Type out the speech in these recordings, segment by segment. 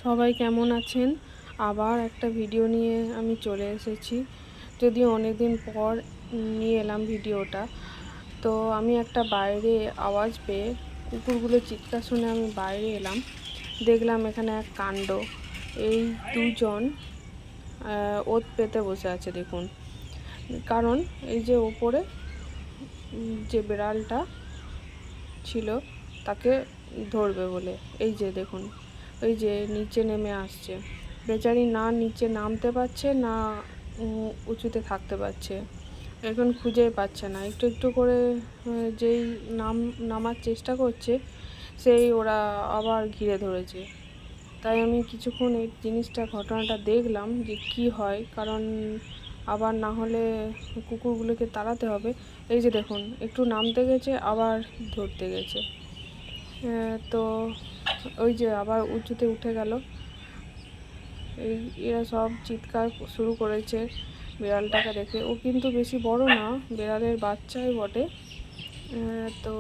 সবাই কেমন আছেন? আবার একটা ভিডিও নিয়ে আমি চলে এসেছি। যদিও অনেক দিন পর নিয়ে এলাম ভিডিওটা। তো আমি একটা বাইরে আওয়াজ পেয়ে কুকুরগুলো চিৎকার শুনে আমি বাইরে এলাম। দেখলাম এখানে এক কাণ্ড। এই দুজন ওত পেতে বসে আছে দেখুন। কারণ এই যে ওপরে যে বিড়ালটা ছিল তাকে ধরবে বলে। এই যে দেখুন, ওই যে নিচে নেমে আসছে। বেচারি না নিচে নামতে পারছে না উঁচুতে থাকতে পারছে। এখন খুঁজেই পাচ্ছে না। একটু একটু করে যেই নামার চেষ্টা করছে সেই ওরা আবার ঘিরে ধরেছে। তাই আমি কিছুক্ষণ এই ঘটনাটা দেখলাম যে কি হয়, কারণ আবার না হলে কুকুরগুলোকে তাড়াতে হবে। এই যে দেখুন, একটু নামতে গেছে আবার ধরতে গেছে। তো ওই যে আবার উঁচুতে উঠে গেল। এরা সব চিৎকার শুরু করেছে বিড়ালটাকে দেখে। ও কিন্তু বেশি বড় না, বিড়ালের বাচ্চাই বটে। তো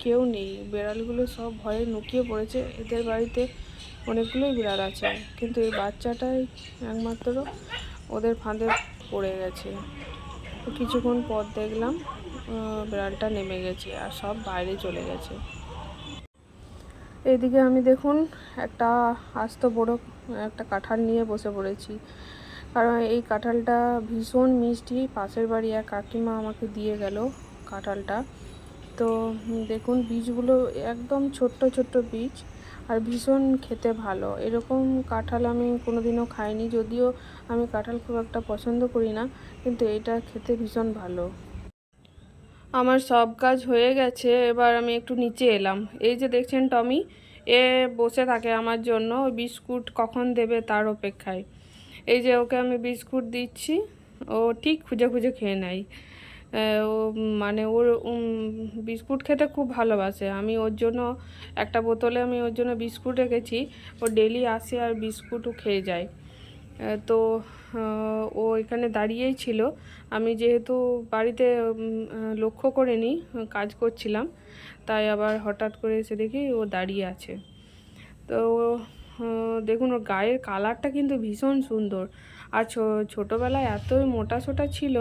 কেউ নেই, বিড়ালগুলো সব ভয়ে লুকিয়ে পড়েছে। এদের বাড়িতে অনেকগুলোই বিড়াল আছে, কিন্তু এই বাচ্চাটাই একমাত্র ওদের ফাঁদে পড়ে গেছে। কিছুক্ষণ পর দেখলাম বিড়ালটা নেমে গেছে আর সব বাইরে চলে গেছে। এইদিকে আমি দেখুন একটা আস্ত বড় একটা কাঁঠাল নিয়ে বসে পড়েছি, কারণ এই কাঁঠালটা ভীষণ মিষ্টি। পাশের বাড়ি এক কাকিমা আমাকে দিয়ে গেল কাঁঠালটা। তো দেখুন বীজগুলো একদম ছোট্ট ছোট্ট বীজ, আর ভীষণ খেতে ভালো। এরকম কাঁঠাল আমি কোনোদিনও খাইনি, যদিও আমি কাঁঠাল খুব একটা পছন্দ করি না, কিন্তু এটা খেতে ভীষণ ভালো। আমার সব কাজ হয়ে গেছে, এবার আমি একটু নিচে এলাম। এই যে দেখছেন টমি, এ বসে থাকে আমার জন্য বিস্কুট কখন দেবে তার অপেক্ষায়। এই যে ওকে আমি বিস্কুট দিচ্ছি, ও ঠিক খুঁজে খুঁজে খেয়ে নেয়। ও মানে ওর বিস্কুট খেতে খুব ভালোবাসে। আমি ওর জন্য একটা বোতলে আমি ওর জন্য বিস্কুট রেখেছি। ও ডেলি আসে আর বিস্কুটও খেয়ে যায়। তো ও এখানে দাঁড়িয়েই ছিল। আমি যেহেতু বাড়িতে লক্ষ্য করিনি, কাজ করছিলাম, তাই আবার হঠাৎ করে এসে দেখি ও দাঁড়িয়ে আছে। তো দেখুন ওর গায়ের কালারটা কিন্তু ভীষণ সুন্দর। আর ছোটোবেলায় এতই মোটাসোটা ছিল,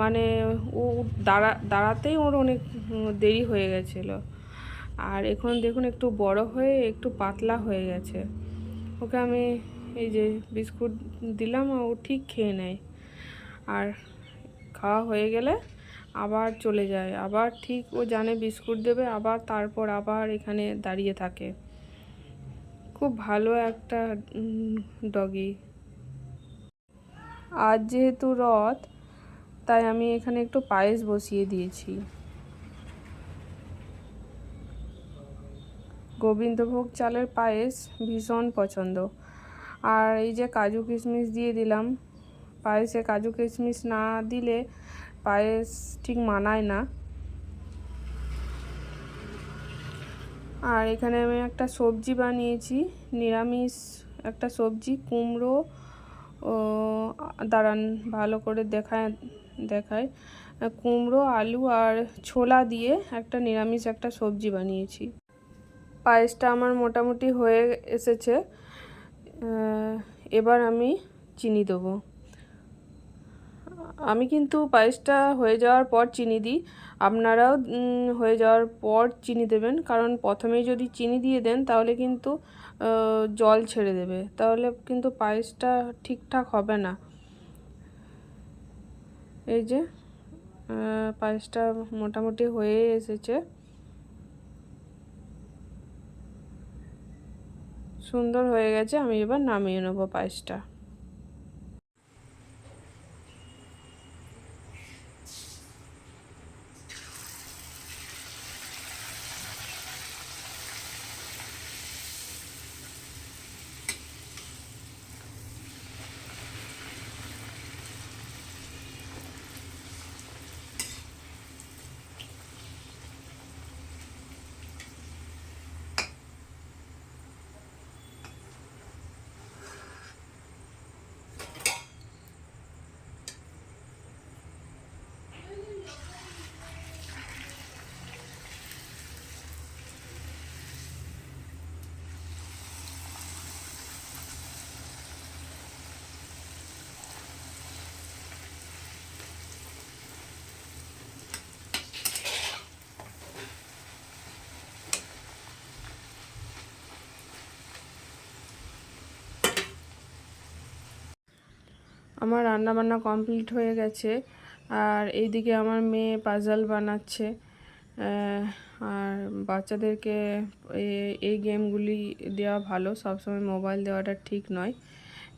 মানে ও দাঁড়াতেই ওর অনেক দেরি হয়ে গেছিলো। আর এখন দেখুন একটু বড় হয়ে একটু পাতলা হয়ে গেছে। ওকে আমি এই যে বিস্কুট দিলাম, ও ঠিক খেয়ে নেয়। আর খাওয়া হয়ে গেলে আবার চলে যায়, আবার ঠিক ও জানে বিস্কুট দেবে, আবার তারপর আবার এখানে দাঁড়িয়ে থাকে। খুব ভালো একটা ডগি। আজ যেহেতু রথ, তাই আমি এখানে একটু পায়েস বসিয়ে দিয়েছি। গোবিন্দভোগ চালের পায়েস ভীষণ পছন্দ। আর এই যে কাজু কিশমিশ দিয়ে দিলাম। পায়েসে কাজু কিশমিশ না দিলে পায়েস ঠিক মানায় না। আর এখানে আমি একটা সবজি বানিয়েছি, নিরামিষ একটা সবজি, কুমড়ো। ও দাঁড়ান ভালো করে দেখায় কুমড়ো, আলু আর ছোলা দিয়ে একটা নিরামিষ একটা সবজি বানিয়েছি। পায়েসটা আমার মোটামুটি হয়ে এসেছে। এবার আমি চিনি দেবো। আমি কিন্তু পায়েসটা হয়ে যাওয়ার পর চিনি দিই। আপনারাও হয়ে যাওয়ার পর চিনি দেবেন, কারণ প্রথমেই যদি চিনি দিয়ে দেন তাহলে কিন্তু জল ছেড়ে দেবে, তাহলে কিন্তু পায়েসটা ঠিকঠাক হবে না। এই যে পায়েসটা মোটামুটি হয়ে এসেছে, সুন্দর হয়ে গেছে। আমি এবার নামিয়ে নেবো পায়েসটা। আমার রান্না বান্না কমপ্লিট হয়ে গেছে, আর এইদিকে আমার মেয়ে পাজল বানাচ্ছে। আর বাচ্চাদেরকে এই গেমগুলি দেওয়া ভালো, সবসময় মোবাইল দেওয়াটা ঠিক নয়।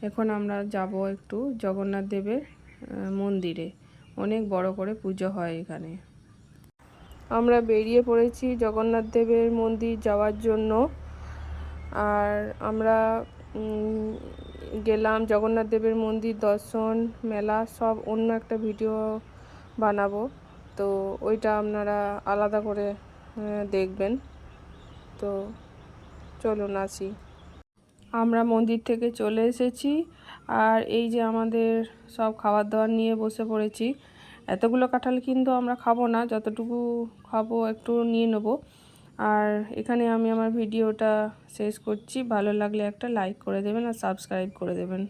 এখন আমরা যাব একটু জগন্নাথ দেবের মন্দিরে, অনেক বড় করে পুজো হয় এখানে। আমরা বেরিয়ে পড়েছি জগন্নাথ দেবের মন্দির যাওয়ার জন্য। আর আমরা গেলাম জগন্নাথ দেবের মন্দির দর্শন, মেলা সব অন্য একটা ভিডিও বানাবো, তো ওইটা আপনারা আলাদা করে দেখবেন। তো চলুন আসি। আমরা মন্দির থেকে চলে এসেছি, আর এই যে আমাদের সব খাবার দাবার নিয়ে বসে পড়েছি। এতগুলো কাঁঠাল কিন্তু আমরা খাবো না, যতটুকু খাবো একটু নিয়ে নেবো। আর এখানে আমি আমার ভিডিওটা শেষ করছি। ভালো লাগলে একটা লাইক করে দেবেন আর সাবস্ক্রাইব করে দেবেন।